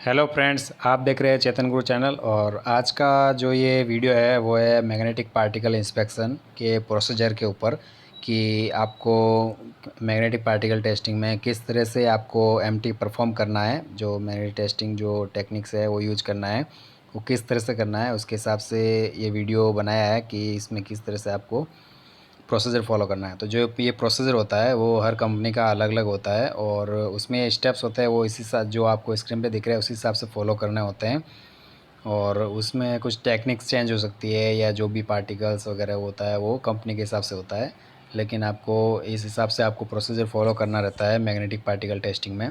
Hello friends, आप देख रहे हैं चेतन गुरु चैनल। और आज का जो ये वीडियो है वो है मैग्नेटिक पार्टिकल इंस्पेक्शन के प्रोसीजर के ऊपर कि आपको मैग्नेटिक पार्टिकल टेस्टिंग में किस तरह से आपको एमटी परफॉर्म करना है। जो मैग्नेटिक टेस्टिंग जो टेक्निक्स है वो यूज करना है, वो किस तरह से करना है, उसके हिसाब से ये वीडियो बनाया है कि इसमें किस तरह से आपको प्रोसीजर फॉलो करना है। तो जो ये प्रोसीजर होता है वो हर कंपनी का अलग अलग होता है और उसमें स्टेप्स होते हैं वो इसी साथ जो आपको स्क्रीन पे दिख रहा है उसी हिसाब से फॉलो करने होते हैं। और उसमें कुछ टेक्निक्स चेंज हो सकती है या जो भी पार्टिकल्स वगैरह होता है वो कंपनी के हिसाब से होता है, लेकिन आपको इस हिसाब से आपको प्रोसीजर फॉलो करना रहता है मैग्नेटिक पार्टिकल टेस्टिंग में।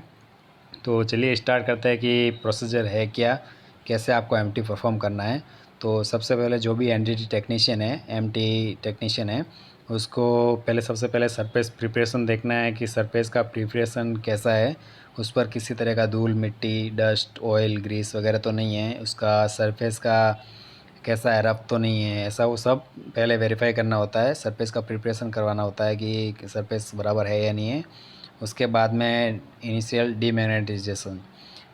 तो चलिए स्टार्ट करते हैं कि प्रोसीजर है क्या, कैसे आपको एमटी परफॉर्म करना है। तो सबसे पहले जो भी एनटीटी टेक्नीशियन है, एमटी टेक्नीशियन है, उसको पहले सबसे पहले सरफेस प्रिपरेशन देखना है कि सरफेस का प्रिपरेशन कैसा है। उस पर किसी तरह का धूल मिट्टी डस्ट ऑयल ग्रीस वगैरह तो नहीं है, उसका सरफेस का कैसा है, रफ तो नहीं है, ऐसा वो सब पहले वेरीफाई करना होता है। सरफेस का प्रिपरेशन करवाना होता है कि सरफेस बराबर है या नहीं है। उसके बाद में इनिशियल डीमैग्नेटाइजेशन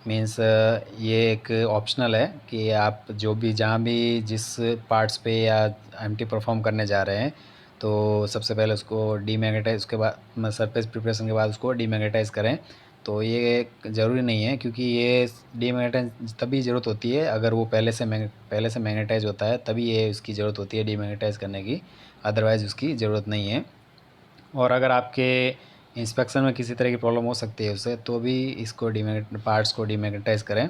मीन्स ये एक ऑप्शनल है कि आप जो भी जहाँ भी जिस पार्ट्स पे या एमटी परफॉर्म करने जा रहे हैं तो सबसे पहले उसको डीमैग्नेटाइज, उसके बाद सरफेस प्रिपरेशन के बाद उसको डीमैग्नेटाइज करें। तो ये ज़रूरी नहीं है क्योंकि ये डीमैग्नेटाइज तभी ज़रूरत होती है अगर वो पहले से मैग्नेटाइज होता है, तभी ये उसकी ज़रूरत होती है डीमैग्नेटाइज करने की, अदरवाइज़ उसकी ज़रूरत नहीं है। और अगर आपके इंस्पेक्शन में किसी तरह की प्रॉब्लम हो सकती है उससे, तो भी इसको डीमैग्नेट पार्ट्स को डीमैग्नेटाइज करें।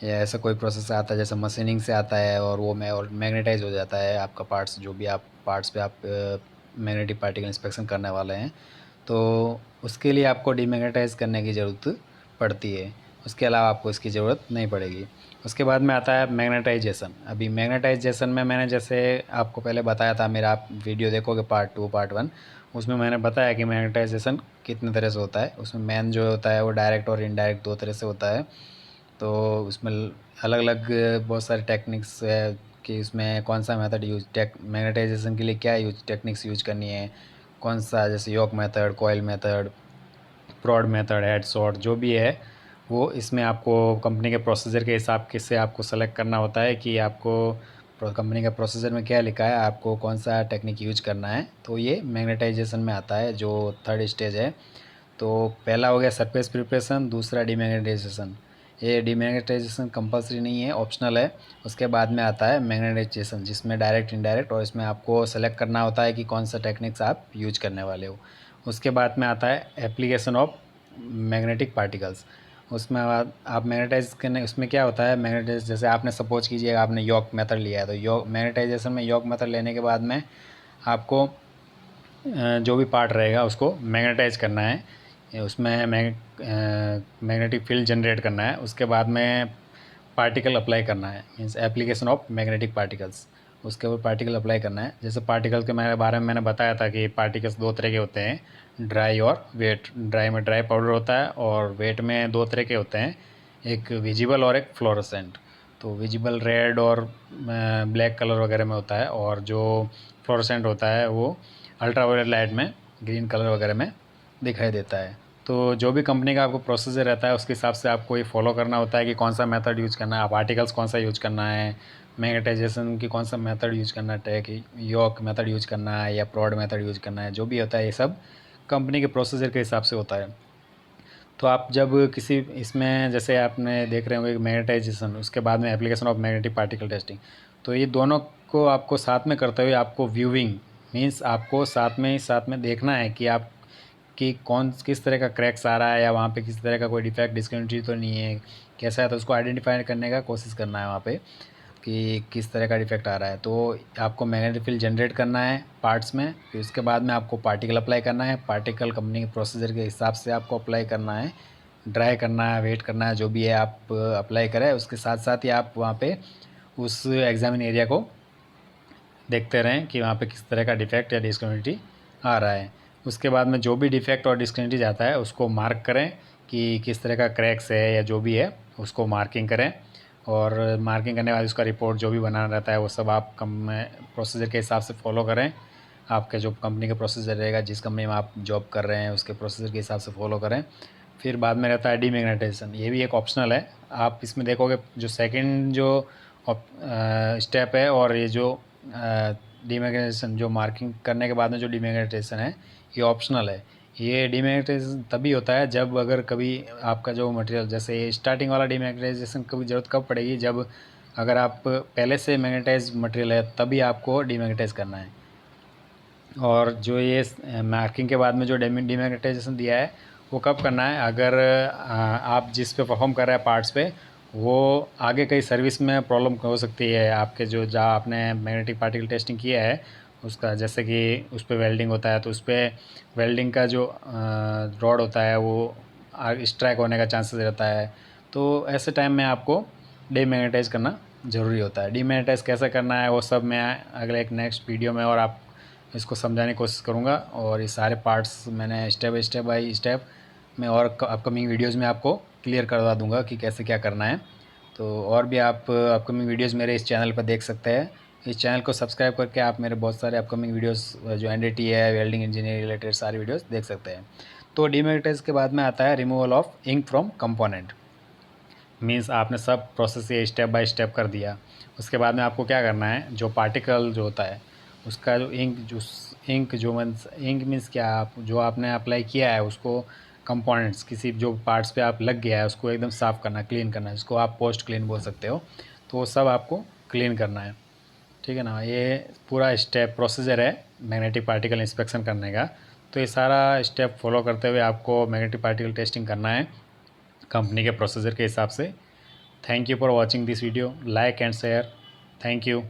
या ऐसा कोई प्रोसेस आता है जैसे मशीनिंग से आता है और वो मैग्नेटाइज हो जाता है आपका पार्ट्स, जो भी आप पार्ट्स पे आप मैग्नेटिक पार्टिकल इंस्पेक्शन करने वाले हैं, तो उसके लिए आपको डीमैग्नेटाइज करने की ज़रूरत पड़ती है। उसके अलावा आपको इसकी ज़रूरत नहीं पड़ेगी। उसके बाद में आता है मैग्नेटाइजेशन। अभी मैग्नेटाइजेशन में मैंने जैसे आपको पहले बताया था, मेरा आप वीडियो देखोगे पार्ट 2 पार्ट 1, उसमें मैंने बताया कि मैग्नेटाइजेशन कितने तरह से होता है। उसमें मेन जो होता है वो डायरेक्ट और इनडायरेक्ट दो तरह से होता है। तो उसमें अलग अलग बहुत सारे टेक्निक्स है कि उसमें कौन सा मेथड यूज मैग्नेटाइजेशन के लिए क्या यूज टेक्निक्स यूज करनी है, कौन सा, जैसे योक मेथड, कॉइल मेथड, प्रॉड मेथड, हेड शॉट, जो भी है वो इसमें आपको कंपनी के प्रोसीजर के हिसाब से आपको सेलेक्ट करना होता है कि आपको कंपनी का प्रोसीजर में क्या लिखा है, आपको कौन सा टेक्निक यूज करना है। तो ये मैग्नेटाइजेशन में आता है जो थर्ड स्टेज है। तो पहला हो गया सरफेस प्रिपरेशन, दूसरा डीमैग्नेटाइजेशन। ये डीमैग्नेटाइजेशन कंपलसरी नहीं है, ऑप्शनल है। उसके बाद में आता है मैग्नेटाइजेशन जिसमें डायरेक्ट इनडायरेक्ट, और इसमें आपको सेलेक्ट करना होता है कि कौन सा टेक्निक्स आप यूज करने वाले हो। उसके बाद में आता है एप्लीकेशन ऑफ मैग्नेटिक पार्टिकल्स। उसमें बाद आप मैग्नेटाइज करने, उसमें क्या होता है मैग्नेटाइज, जैसे आपने सपोज कीजिए आपने योक मेथड लिया है, तो योक मैग्नेटाइजेशन में योक मेथड लेने के बाद में आपको जो भी पार्ट रहेगा उसको मैग्नेटाइज करना है, उसमें मैग्नेटिक फील्ड जनरेट करना है। उसके बाद में पार्टिकल अप्लाई करना है, means application of magnetic particles. उसके ऊपर पार्टिकल अप्लाई करना है। जैसे पार्टिकल के मेरे बारे में मैंने बताया था कि पार्टिकल्स दो तरह के होते हैं, ड्राई और वेट। ड्राई में ड्राई पाउडर होता है और वेट में दो तरह के होते हैं, एक विजिबल और एक फ्लोरोसेंट। तो विजिबल रेड और ब्लैक कलर वगैरह में होता है, और जो फ्लोरोसेंट होता है वो अल्ट्रावायलेट लाइट में ग्रीन कलर वगैरह में दिखाई देता है। तो जो भी कंपनी का आपको प्रोसीजर रहता है उसके हिसाब से आपको ये फॉलो करना होता है कि कौन सा मेथड यूज करना है, आप आर्टिकल्स कौन सा यूज करना है, मैग्नेटाइजेशन की कौन सा मेथड यूज करना है, कि योक मेथड यूज करना है या प्रॉड मेथड यूज करना है, जो भी होता है ये सब कंपनी के प्रोसीजर के हिसाब से होता है। तो आप जब किसी इसमें जैसे आपने देख रहे होंगे मैग्नेटाइजेशन, उसके बाद में application of magnetic particle testing, तो ये दोनों को आपको साथ में करते हुए आपको व्यूइंग मीन्स आपको साथ में देखना है कि आप कि कौन किस तरह का क्रैक्स आ रहा है या वहाँ पे किस तरह का कोई डिफेक्ट डिस्कन्टिन्यूटी तो नहीं है, कैसा है, तो उसको आइडेंटिफाई करने का कोशिश करना है वहाँ पे कि किस तरह का डिफेक्ट आ रहा है। तो आपको मैग्नेटिक फील्ड जनरेट करना है पार्ट्स में, फिर उसके बाद में आपको पार्टिकल अप्लाई करना है। पार्टिकल कंपनी के प्रोसीजर के हिसाब से आपको अप्लाई करना है, ड्राई करना है, वेट करना है, जो भी है आप अप्लाई करें। उसके साथ साथ ही आप वहाँ पे उस एग्जामिन एरिया को देखते रहें कि वहाँ पे किस तरह का डिफेक्ट या डिस्कन्टिन्यूटी आ रहा है। उसके बाद में जो भी डिफेक्ट और डिस्कन्टिन्यूटी जाता है उसको मार्क करें कि किस तरह का क्रैक्स है या जो भी है उसको मार्किंग करें। और मार्किंग करने के बाद उसका रिपोर्ट जो भी बनाना रहता है वो सब आप कम प्रोसीजर के हिसाब से फॉलो करें। आपके जो कंपनी का प्रोसीजर रहेगा, जिस कंपनी में आप जॉब कर रहे हैं उसके प्रोसीजर के हिसाब से फॉलो करें। फिर बाद में रहता है डीमैग्नेटाइजेशन, ये भी एक ऑप्शनल है। आप इसमें देखोगे जो सेकंड जो स्टेप है और ये जो डीमैग्नेटाइजेशन जो मार्किंग करने के बाद में जो डीमैग्नेटाइजेशन है ये ऑप्शनल है। ये डीमैग्नेटाइजेशन तभी होता है जब अगर कभी आपका जो मटेरियल, जैसे स्टार्टिंग वाला डीमैग्नेटाइजेशन कभी ज़रूरत कब पड़ेगी, जब अगर आप पहले से मैग्नेटाइज मटेरियल है तभी आपको डीमैग्नेटाइज करना है। और जो ये मार्किंग के बाद में जो डीमैग्नेटाइजेशन दिया है वो कब करना है, अगर आप जिस पे परफॉर्म कर रहे हैं पार्ट्स पे वो आगे कई सर्विस में प्रॉब्लम हो सकती है आपके, जो जहाँ आपने मैग्नेटिक पार्टिकल टेस्टिंग किया है उसका, जैसे कि उस पर वेल्डिंग होता है तो उस पर वेल्डिंग का जो रॉड होता है वो स्ट्राइक होने का चांसेस रहता है। तो ऐसे टाइम में आपको डीमैग्नेटाइज करना ज़रूरी होता है। डीमैग्नेटाइज कैसे करना है वो सब मैं अगले एक नेक्स्ट वीडियो में और आप इसको समझाने की कोशिश करूँगा, और ये सारे पार्ट्स मैंने स्टेप बाय स्टेप मैं और अपकमिंग वीडियोस में आपको क्लियर करवा दूंगा कि कैसे क्या करना है। तो और भी आप अपकमिंग वीडियोस मेरे इस चैनल पर देख सकते हैं। इस चैनल को सब्सक्राइब करके आप मेरे बहुत सारे अपकमिंग वीडियोस जो एनडीटी है, वेल्डिंग इंजीनियरिंग रिलेटेड सारे वीडियोस देख सकते हैं। तो डीमैग्नेटाइज के बाद में आता है removal of ink from component. Means आपने सब प्रोसेस ये स्टेप बाय स्टेप कर दिया। उसके बाद में आपको क्या करना है, जो पार्टिकल जो होता है उसका जो इंक जो मीन्स इंक मीन्स क्या, आप जो आपने अप्लाई किया है उसको कंपोनेंट्स किसी जो पार्ट्स पे आप लग गया है उसको एकदम साफ़ करना, क्लीन करना है, जिसको आप पोस्ट क्लीन बोल सकते हो। तो वो सब आपको क्लीन करना है, ठीक है ना। ये पूरा स्टेप प्रोसीजर है मैग्नेटिक पार्टिकल इंस्पेक्शन करने का। तो ये सारा स्टेप फॉलो करते हुए आपको मैग्नेटिक पार्टिकल टेस्टिंग करना है कंपनी के प्रोसीजर के हिसाब से। Thank you for watching this video, like and share. Thank you.